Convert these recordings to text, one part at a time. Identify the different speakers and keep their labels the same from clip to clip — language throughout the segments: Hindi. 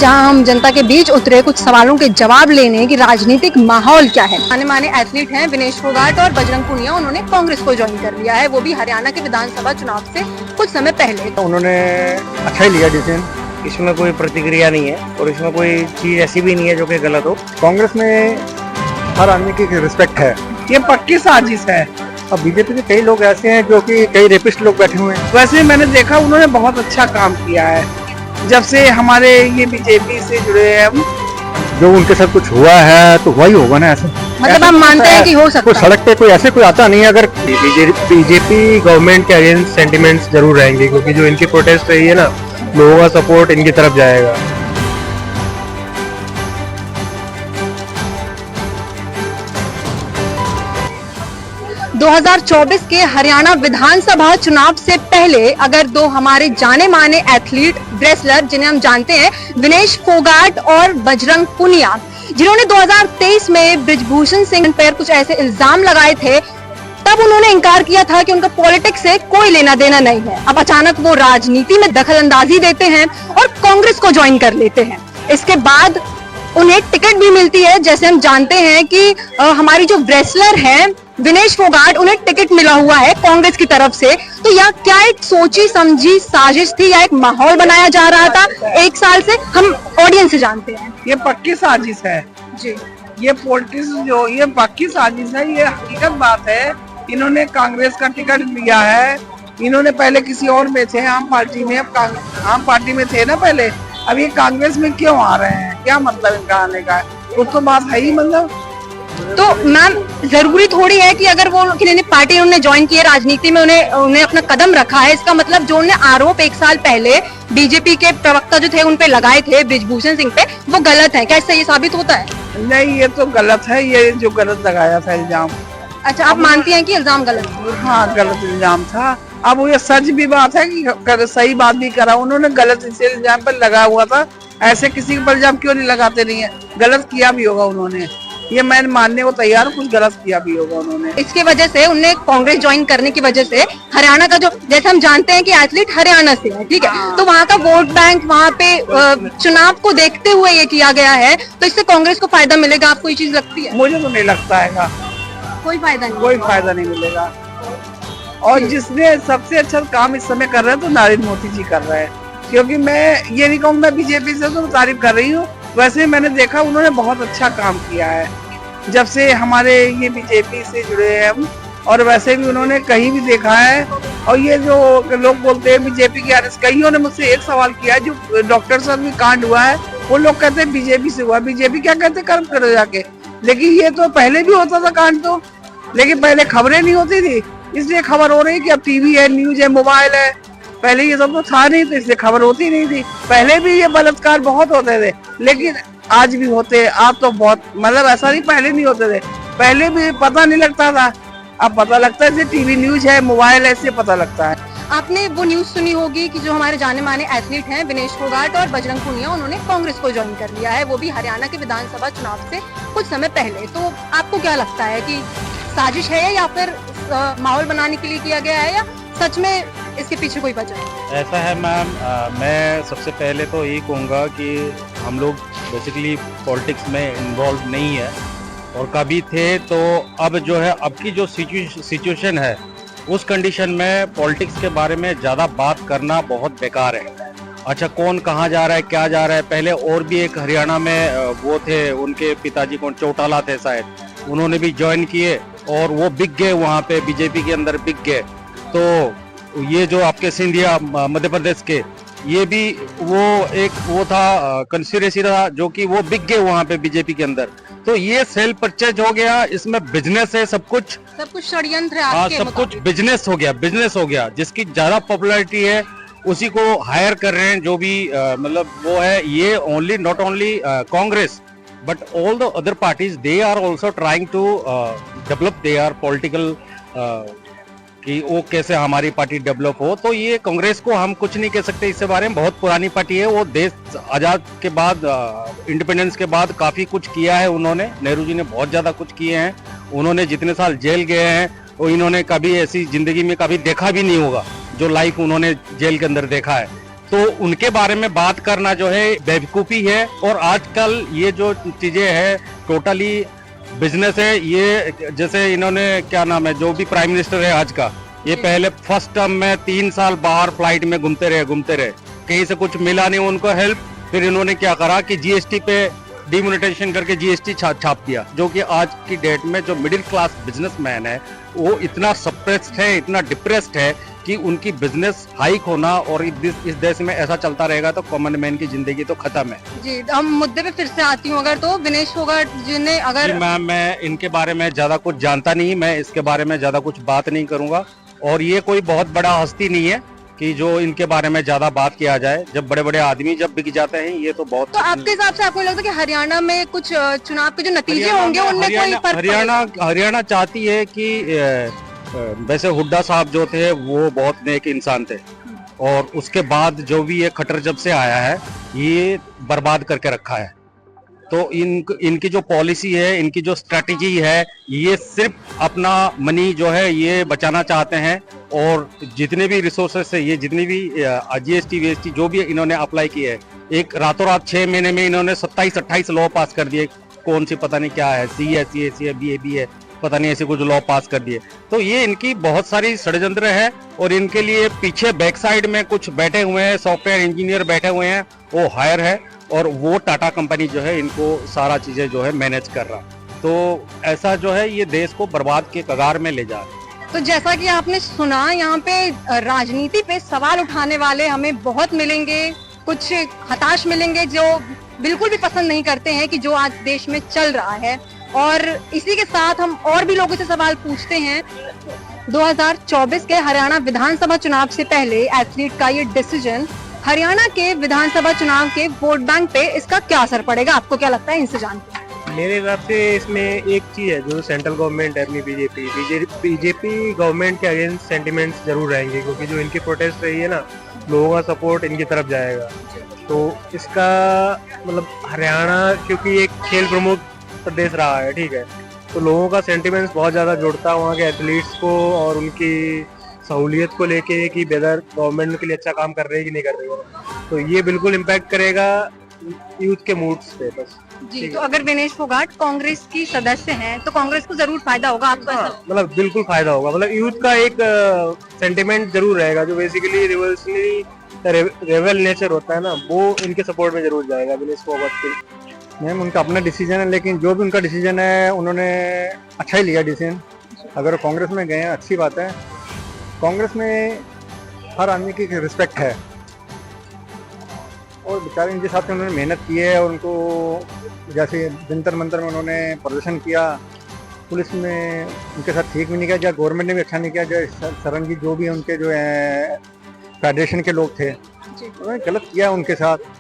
Speaker 1: जहां हम जनता के बीच उतरे कुछ सवालों के जवाब लेने की राजनीतिक माहौल क्या है। माने माने एथलीट हैं विनेश फोगाट और बजरंग पुनिया, उन्होंने कांग्रेस को ज्वाइन कर लिया है, वो भी हरियाणा के विधानसभा चुनाव से कुछ समय पहले।
Speaker 2: उन्होंने अच्छा ही लिया डिसीजन, इसमें कोई प्रतिक्रिया नहीं है और इसमें कोई चीज ऐसी भी नहीं है जो कि गलत हो।
Speaker 3: कांग्रेस में हर आदमी की रिस्पेक्ट है,
Speaker 2: ये पक्की साजिश है।
Speaker 3: अब बीजेपी के कई लोग ऐसे हैं जो कि कई रेपिस्ट लोग बैठे हुए हैं।
Speaker 2: वैसे मैंने देखा उन्होंने बहुत अच्छा काम किया है जब से हमारे ये बीजेपी से जुड़े हैं हम।
Speaker 3: जो उनके साथ कुछ हुआ है तो वही होगा ना, ऐसे
Speaker 1: मतलब आप मानते हैं कि हो सकता
Speaker 3: कोई
Speaker 1: है?
Speaker 3: सड़क पे कोई ऐसे कोई आता नहीं है। अगर बीजेपी गवर्नमेंट के अगेंस्ट सेंटिमेंट्स जरूर रहेंगे, क्योंकि जो इनकी प्रोटेस्ट रही है ना, लोगों का सपोर्ट इनकी तरफ जाएगा।
Speaker 1: 2024 के हरियाणा विधानसभा चुनाव से पहले अगर दो हमारे जाने माने एथलीट रेसलर जिन्हें हम जानते हैं विनेश फोगाट और बजरंग पुनिया, जिन्होंने 2023 में ब्रिजभूषण सिंह पर कुछ ऐसे इल्जाम लगाए थे, तब उन्होंने इनकार किया था कि उनका पॉलिटिक्स से कोई लेना देना नहीं है। अब अचानक वो राजनीति में दखल अंदाजी देते हैं और कांग्रेस को ज्वाइन कर लेते हैं। इसके बाद उन्हें टिकट भी मिलती है। जैसे हम जानते हैं कि हमारी जो रेसलर हैं विनेश फोगाट, उन्हें टिकट मिला हुआ है कांग्रेस की तरफ से। तो यह क्या एक सोची समझी साजिश थी या एक माहौल बनाया जा रहा था? एक साल से हम ऑडियंस से जानते हैं।
Speaker 2: ये पक्की साजिश है
Speaker 1: जी,
Speaker 2: ये पॉलिटिक्स जो ये पक्की साजिश है, ये हकीकत बात है। इन्होंने कांग्रेस का टिकट लिया है। इन्होंने पहले किसी और में थे, आम पार्टी में, अब आम पार्टी में थे ना पहले। अब ये कांग्रेस में क्यों आ रहे हैं? क्या मतलब इनका आने का है? कुछ तो बात है ही। मतलब
Speaker 1: तो मैम जरूरी थोड़ी है कि अगर वो पार्टी उन्होंने ज्वाइन की है, राजनीति में उन्हें अपना कदम रखा है, इसका मतलब जो उन्हें आरोप एक साल पहले बीजेपी के प्रवक्ता जो थे उन पे लगाए थे ब्रिजभूषण सिंह पे, वो गलत है? क्या इससे ये साबित होता है?
Speaker 2: नहीं, ये तो गलत है, ये जो गलत लगाया था इल्जाम।
Speaker 1: अच्छा, आप मानती हैं कि इल्जाम गलत है?
Speaker 2: हाँ, गलत इल्जाम था। अब वो ये सच भी बात है कि सही बात भी करा उन्होंने। गलत इस इल्जाम पर लगा हुआ था, ऐसे किसी पर इल्जाम क्यों नहीं लगाते नहीं है? गलत किया भी होगा उन्होंने, ये मैं मानने को तैयार हूँ, कुछ गलत किया भी होगा उन्होंने।
Speaker 1: इसकी वजह से उन्हें कांग्रेस ज्वाइन करने की वजह से हरियाणा का जो, जैसे हम जानते हैं कि एथलीट हरियाणा से है, ठीक है, तो वहाँ का वोट बैंक वहाँ पे चुनाव को देखते हुए ये किया गया है, तो इससे कांग्रेस को फायदा मिलेगा? आपको ये चीज लगती है?
Speaker 2: मुझे तो नहीं लगता है,
Speaker 1: कोई फायदा नहीं,
Speaker 2: कोई फायदा नहीं मिलेगा। और जिसने सबसे अच्छा काम इस समय कर रहा है तो नरेंद्र मोदी जी कर रहे हैं। क्योंकि मैं ये नहीं कहूँ मैं बीजेपी से तो तारीफ कर रही हूँ, वैसे मैंने देखा उन्होंने बहुत अच्छा काम किया है जब से हमारे ये बीजेपी से जुड़े हैं हम। और वैसे भी उन्होंने कहीं भी देखा है। और ये जो लोग बोलते हैं बीजेपी के आर, कईयों ने मुझसे एक सवाल किया है, जो डॉक्टर साहब भी कांड हुआ है, वो लोग कहते हैं बीजेपी से हुआ। बीजेपी क्या कहते हैं, कर्म करो जाके। लेकिन ये तो पहले भी होता था कांड तो, लेकिन पहले खबरें नहीं होती थी, इसलिए खबर हो रही कि अब टीवी है, न्यूज है, मोबाइल है। पहले ये सब तो था नहीं, तो इसलिए खबर होती नहीं थी। पहले भी ये बलात्कार बहुत होते थे, लेकिन आज भी होते। आज तो बहुत, मतलब ऐसा नहीं पहले नहीं होते थे, पहले भी पता नहीं लगता था, अब पता लगता है। टीवी न्यूज है, मोबाइल है, इससे पता लगता है।
Speaker 1: आपने वो न्यूज सुनी होगी कि जो हमारे जाने माने एथलीट हैं विनेश फोगाट और बजरंग पुनिया, उन्होंने कांग्रेस को ज्वाइन कर लिया है, वो भी हरियाणा के विधानसभा चुनाव से कुछ समय पहले। तो आपको क्या लगता है कि साजिश है या फिर माहौल बनाने के लिए किया गया है, या सच में इसके पीछे कोई वजह है?
Speaker 4: ऐसा है मैम, मैं सबसे पहले तो यही कहूँगा कि हम लोग बेसिकली पॉलिटिक्स में इन्वॉल्व नहीं है, और कभी थे। तो अब जो है, अब की जो सिचुएशन है, उस कंडीशन में पॉलिटिक्स के बारे में ज़्यादा बात करना बहुत बेकार है। अच्छा, कौन कहाँ जा रहा है, क्या जा रहा है? पहले और भी एक हरियाणा में वो थे, उनके पिताजी कौन, चौटाला थे शायद, उन्होंने भी ज्वाइन किए और वो बिक गए, वहाँ पे बीजेपी के अंदर बिक गए। तो ये जो आपके सिंधिया मध्य प्रदेश के, ये भी वो था कंस्पिरेसी था, जो कि वो बिक गए वहाँ पे बीजेपी के अंदर। तो ये सेल परचेज हो गया, इसमें बिजनेस है, सब कुछ
Speaker 1: षड्यंत्र है
Speaker 4: हाँ,
Speaker 1: आपके
Speaker 4: सब कुछ बिजनेस हो गया। जिसकी ज्यादा पॉपुलैरिटी है उसी को हायर कर रहे हैं, जो भी मतलब वो है। ये only not only Congress but all the other parties, they are also trying to develop their political, कि वो कैसे हमारी पार्टी डेवलप हो। तो ये कांग्रेस को हम कुछ नहीं कह सकते इससे बारे में, बहुत पुरानी पार्टी है। वो देश आज़ाद के बाद, इंडिपेंडेंस के बाद काफ़ी कुछ किया है उन्होंने। नेहरू जी ने बहुत ज़्यादा कुछ किए हैं। उन्होंने जितने साल जेल गए हैं, वो इन्होंने कभी ऐसी ज़िंदगी में कभी देखा भी नहीं होगा जो लाइफ उन्होंने जेल के अंदर देखा है। तो उनके बारे में बात करना जो है बेवकूफ़ी है। और आजकल ये जो चीजें है टोटली बिजनेस है। ये जैसे इन्होंने क्या नाम है, जो भी प्राइम मिनिस्टर है आज का, ये पहले फर्स्ट टर्म में 3 साल बाहर फ्लाइट में घूमते रहे, कहीं से कुछ मिला नहीं उनको हेल्प। फिर इन्होंने क्या करा कि जीएसटी पे डिमोनेटाइजेशन करके जीएसटी छाप दिया, जो कि आज की डेट में जो मिडिल क्लास बिजनेसमैन है वो इतना सप्रेस्ड है, इतना डिप्रेस्ड है कि उनकी बिजनेस हाइक होना और इस देश में ऐसा चलता रहेगा तो कॉमन मैन की जिंदगी तो खत्म है।
Speaker 1: जी, हम मुद्दे पे फिर से आती हूँ। अगर तो विनेश फोगाट जी ने अगर
Speaker 4: मैं इनके बारे में ज्यादा कुछ जानता नहीं, मैं इसके बारे में ज्यादा कुछ बात नहीं करूंगा। और ये कोई बहुत बड़ा हस्ती नहीं है कि जो इनके बारे में ज्यादा बात किया जाए। जब बड़े बड़े आदमी जब बिक जाते हैं ये तो बहुत।
Speaker 1: तो आपके हिसाब से आपको लगता है कि हरियाणा में कुछ चुनाव के जो नतीजे होंगे उनमें कोई फर्क
Speaker 4: हरियाणा चाहती है कि वैसे हुड्डा साहब जो थे वो बहुत नेक इंसान थे, और उसके बाद जो भी ये खट्टर जब से आया है ये बर्बाद करके रखा है। तो इनकी जो पॉलिसी है, इनकी जो स्ट्रेटेजी है, ये सिर्फ अपना मनी जो है ये बचाना चाहते हैं। और जितने भी रिसोर्सेस है, ये जितनी भी जीएसटी वीएसटी जो भी इन्होंने अप्लाई किए है, एक रातों रात 6 महीने में इन्होंने 27-28 लॉ पास कर दिए। कौन सी पता नहीं क्या है, CSC है, BAB है, पता नहीं ऐसे कुछ लॉ पास कर दिए। तो ये इनकी बहुत सारी षड्यंत्र है और इनके लिए पीछे बैक साइड में कुछ बैठे हुए हैं, सॉफ्टवेयर इंजीनियर बैठे हुए हैं, वो हायर है और वो टाटा कंपनी जो है इनको सारा चीजें जो है मैनेज कर रहा। तो ऐसा जो है ये देश को बर्बाद के कगार में ले जा रहा है।
Speaker 1: तो जैसा कि आपने सुना, यहाँ पे राजनीति पे सवाल उठाने वाले हमें बहुत मिलेंगे, कुछ हताश मिलेंगे जो बिल्कुल भी पसंद नहीं करते हैं कि जो आज देश में चल रहा है। और इसी के साथ हम और भी लोगों से सवाल पूछते हैं। 2024 के हरियाणा विधानसभा चुनाव से पहले एथलीट का ये डिसीजन हरियाणा के विधानसभा चुनाव के वोट बैंक पे इसका क्या असर पड़ेगा, आपको क्या लगता है? इनसे जानते हैं।
Speaker 3: मेरे हिसाब से इसमें एक चीज है, जो सेंट्रल गवर्नमेंट है अपनी बीजेपी गवर्नमेंट के अगेंस्ट सेंटिमेंट्स जरूर रहेंगे, क्योंकि जो इनकी प्रोटेस्ट रही है ना, लोगों का सपोर्ट इनकी तरफ जाएगा। तो इसका मतलब हरियाणा क्योंकि एक खेल प्रमुख प्रदेश रहा है, ठीक है, तो लोगों का सेंटिमेंट्स बहुत ज़्यादा जुड़ता है वहाँ के एथलीट्स को और उनकी सहूलियत को लेके कि वेदर गवर्नमेंट के लिए अच्छा काम कर रही है कि नहीं कर रही है। तो ये बिल्कुल इम्पैक्ट करेगा यूथ के मूड्स पे बस।
Speaker 1: जी, तो अगर विनेश फोगाट कांग्रेस की सदस्य हैं तो कांग्रेस को जरूर फायदा होगा, आपको ऐसा?
Speaker 3: मतलब बिल्कुल फायदा होगा। मतलब यूथ का एक सेंटिमेंट जरूर रहेगा, जो बेसिकली रिवोल्यूशनरी रेबल नेचर होता है ना, वो इनके सपोर्ट में जरूर जाएगा विनेश फोगाट के। मैम उनका अपना डिसीजन है, लेकिन जो भी उनका डिसीजन है उन्होंने अच्छा ही लिया डिसीजन। अगर कांग्रेस में गए हैं अच्छी बात है। कांग्रेस में हर आदमी की रिस्पेक्ट है और बेचारे इनके साथ उन्होंने मेहनत की है। और उनको जैसे जंतर मंतर में उन्होंने प्रदर्शन किया, पुलिस में उनके साथ ठीक भी नहीं किया, या गवर्नमेंट ने भी अच्छा नहीं किया। जो सरनजीत जो भी उनके जो है फेडरेशन के लोग थे, उन्होंने गलत किया उनके साथ।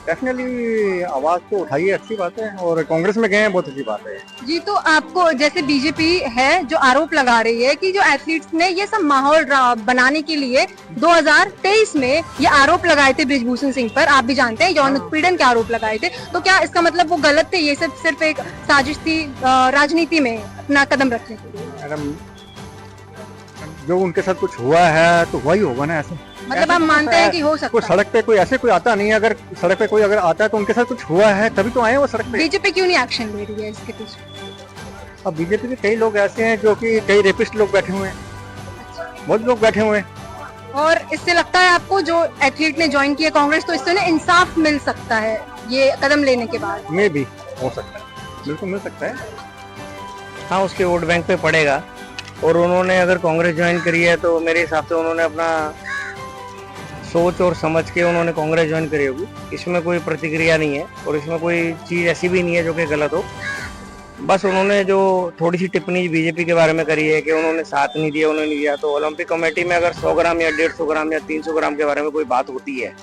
Speaker 3: डेफिनेटली आवाज तो उठाइए, अच्छी बात है, और कांग्रेस में गए हैं बहुत अच्छी बात है।
Speaker 1: जी, तो आपको जैसे बीजेपी है जो आरोप लगा रही है कि जो एथलीट्स ने ये सब माहौल बनाने के लिए 2023 में ये आरोप लगाए थे ब्रिजभूषण सिंह पर, आप भी जानते हैं, यौन उत्पीड़न के आरोप लगाए थे, तो क्या इसका मतलब वो गलत थे? ये सब सिर्फ एक साजिश थी राजनीति में अपना कदम रखने के लिए?
Speaker 3: मैडम जो उनके साथ कुछ हुआ है तो वही होगा ना। ऐसे
Speaker 1: मतलब आप मानते हैं कि हो सकता
Speaker 3: कोई सड़क पे कोई ऐसे कोई आता नहीं है, अगर सड़क पे कोई अगर आता है तो उनके साथ कुछ हुआ है तभी तो आए हैं वो सड़क पे।
Speaker 1: बीजेपी क्यों नहीं एक्शन ले रही है इसके पीछे?
Speaker 3: अब बीजेपी के कई लोग ऐसे हैं जो कि कई रेपिस्ट लोग बैठे हुए हैं, बहुत लोग बैठे हुए हैं।
Speaker 1: और इससे लगता है आपको जो एथलीट ने ज्वाइन किया कांग्रेस, तो इससे उन्हें इंसाफ मिल सकता है ये कदम लेने के बाद?
Speaker 3: में भी हो सकता है, बिल्कुल मिल सकता है।
Speaker 5: हाँ, उसके वोट बैंक पे पड़ेगा। और उन्होंने अगर कांग्रेस ज्वाइन करी है तो मेरे हिसाब से उन्होंने अपना सोच और समझ के उन्होंने कांग्रेस ज्वाइन करी होगी। इसमें कोई प्रतिक्रिया नहीं है और इसमें कोई चीज़ ऐसी भी नहीं है जो कि गलत हो। बस उन्होंने जो थोड़ी सी टिप्पणी बीजेपी के बारे में करी है कि उन्होंने साथ नहीं दिया, उन्होंने नहीं दिया, तो ओलंपिक कमेटी में अगर 100 ग्राम या 150 ग्राम या 300 ग्राम के बारे में कोई बात होती है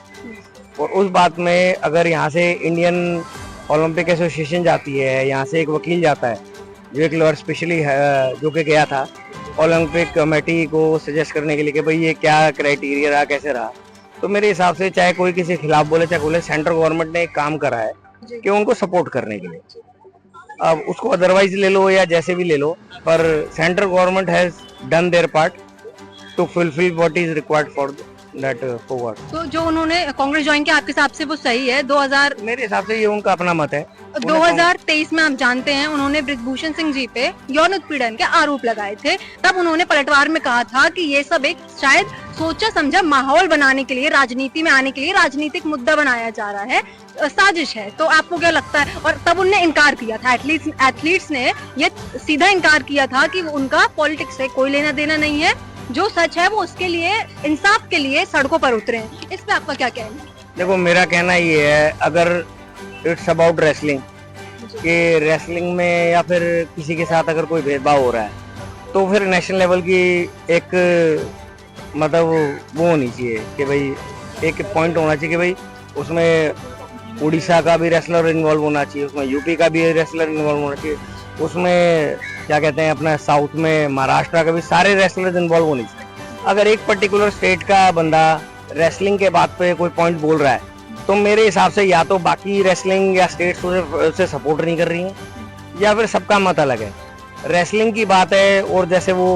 Speaker 5: और उस बात में अगर यहाँ से इंडियन ओलंपिक एसोसिएशन जाती है, यहाँ से एक वकील जाता है जो एक लॉयर स्पेशली जो कि गया था ओलंपिक कमेटी को सजेस्ट करने के लिए कि भाई ये क्या क्राइटेरिया रहा, कैसे रहा, तो मेरे हिसाब से चाहे कोई किसी के खिलाफ बोले चाहे बोले, सेंट्रल गवर्नमेंट ने एक काम करा है कि उनको सपोर्ट करने के लिए। अब उसको अदरवाइज ले लो या जैसे भी ले लो, पर central government has done there part two fulfil what is required that forward.
Speaker 1: तो जो उन्होंने कांग्रेस ज्वाइन किया आपके हिसाब से वो सही है? 2000
Speaker 5: मेरे हिसाब से ये उनका अपना मत है।
Speaker 1: 2023 में आप जानते हैं उन्होंने बृजभूषण सिंह जी पे यौन उत्पीड़न के आरोप लगाए थे। तब उन्होंने पलटवार में कहा था कि ये सब एक शायद सोचा समझा माहौल बनाने के लिए, राजनीति में आने के लिए राजनीतिक मुद्दा बनाया जा रहा है, साजिश है। तो आपको क्या लगता है? और तब उनने इनकार किया था, एथलीट्स ने ये सीधा इनकार किया था कि उनका पॉलिटिक्स से कोई लेना देना नहीं है, जो सच है वो उसके लिए, इंसाफ के लिए सड़कों पर उतरे हैं। इस पे आपका क्या कहना है?
Speaker 5: देखो मेरा कहना ये है, अगर इट्स अबाउट रेसलिंग, कि रेसलिंग में या फिर किसी के साथ अगर कोई भेदभाव हो रहा है तो फिर नेशनल लेवल की एक मतलब वो होनी चाहिए कि भाई एक पॉइंट होना चाहिए कि भाई उसमें उड़ीसा का भी रेसलर इन्वॉल्व होना चाहिए, उसमें यूपी का भी रेसलर इन्वॉल्व होना चाहिए, उसमें क्या कहते हैं अपना साउथ में महाराष्ट्र का भी सारे रेसलर इन्वॉल्व होने चाहिए। अगर एक पर्टिकुलर स्टेट का बंदा रेसलिंग के बात पे कोई पॉइंट बोल रहा है तो मेरे हिसाब से या तो बाकी रेसलिंग या स्टेट्स उसे सपोर्ट नहीं कर रही हैं या फिर सबका मत अलग है। रेसलिंग की बात है और जैसे वो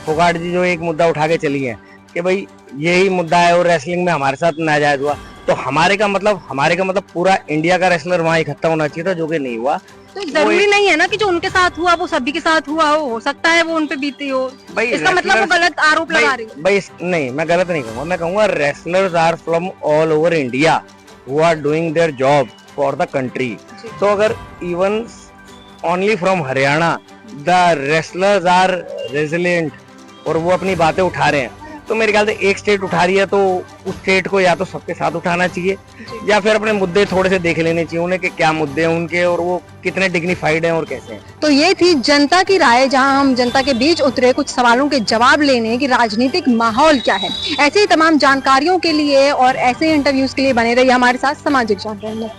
Speaker 5: फोगाट जी जो एक मुद्दा उठा के चली हैं कि भाई यही मुद्दा है और रेसलिंग में हमारे साथ नाजायज हुआ, तो हमारे का मतलब पूरा इंडिया का रेसलर वहाँ इकट्ठा होना चाहिए था, जो कि नहीं हुआ।
Speaker 1: तो जरूरी नहीं है ना कि जो उनके साथ हुआ वो सभी के साथ हुआ हो सकता है वो उनपे बीती हो।
Speaker 5: भाई
Speaker 1: इसका मतलब वो गलत आरोप लगा रही है।
Speaker 5: भाई नहीं, मैं गलत नहीं कहूँगा, मैं कहूँगा wrestlers are from all over India who are doing their job for the country. So अगर even only from Haryana the wrestlers are resilient और वो अपनी बातें उठा रहे हैं, तो मेरे ख्याल से एक स्टेट उठा रही है तो उस स्टेट को या तो सबके साथ उठाना चाहिए या फिर अपने मुद्दे थोड़े से देख लेने चाहिए उन्हें कि क्या मुद्दे हैं उनके और वो कितने डिग्निफाइड हैं और कैसे हैं।
Speaker 1: तो ये थी जनता की राय, जहां हम जनता के बीच उतरे कुछ सवालों के जवाब लेने कि राजनीतिक माहौल क्या है। ऐसे ही तमाम जानकारियों के लिए और ऐसे इंटरव्यूज के लिए बने रहिए हमारे साथ सामाजिक जानकारी में।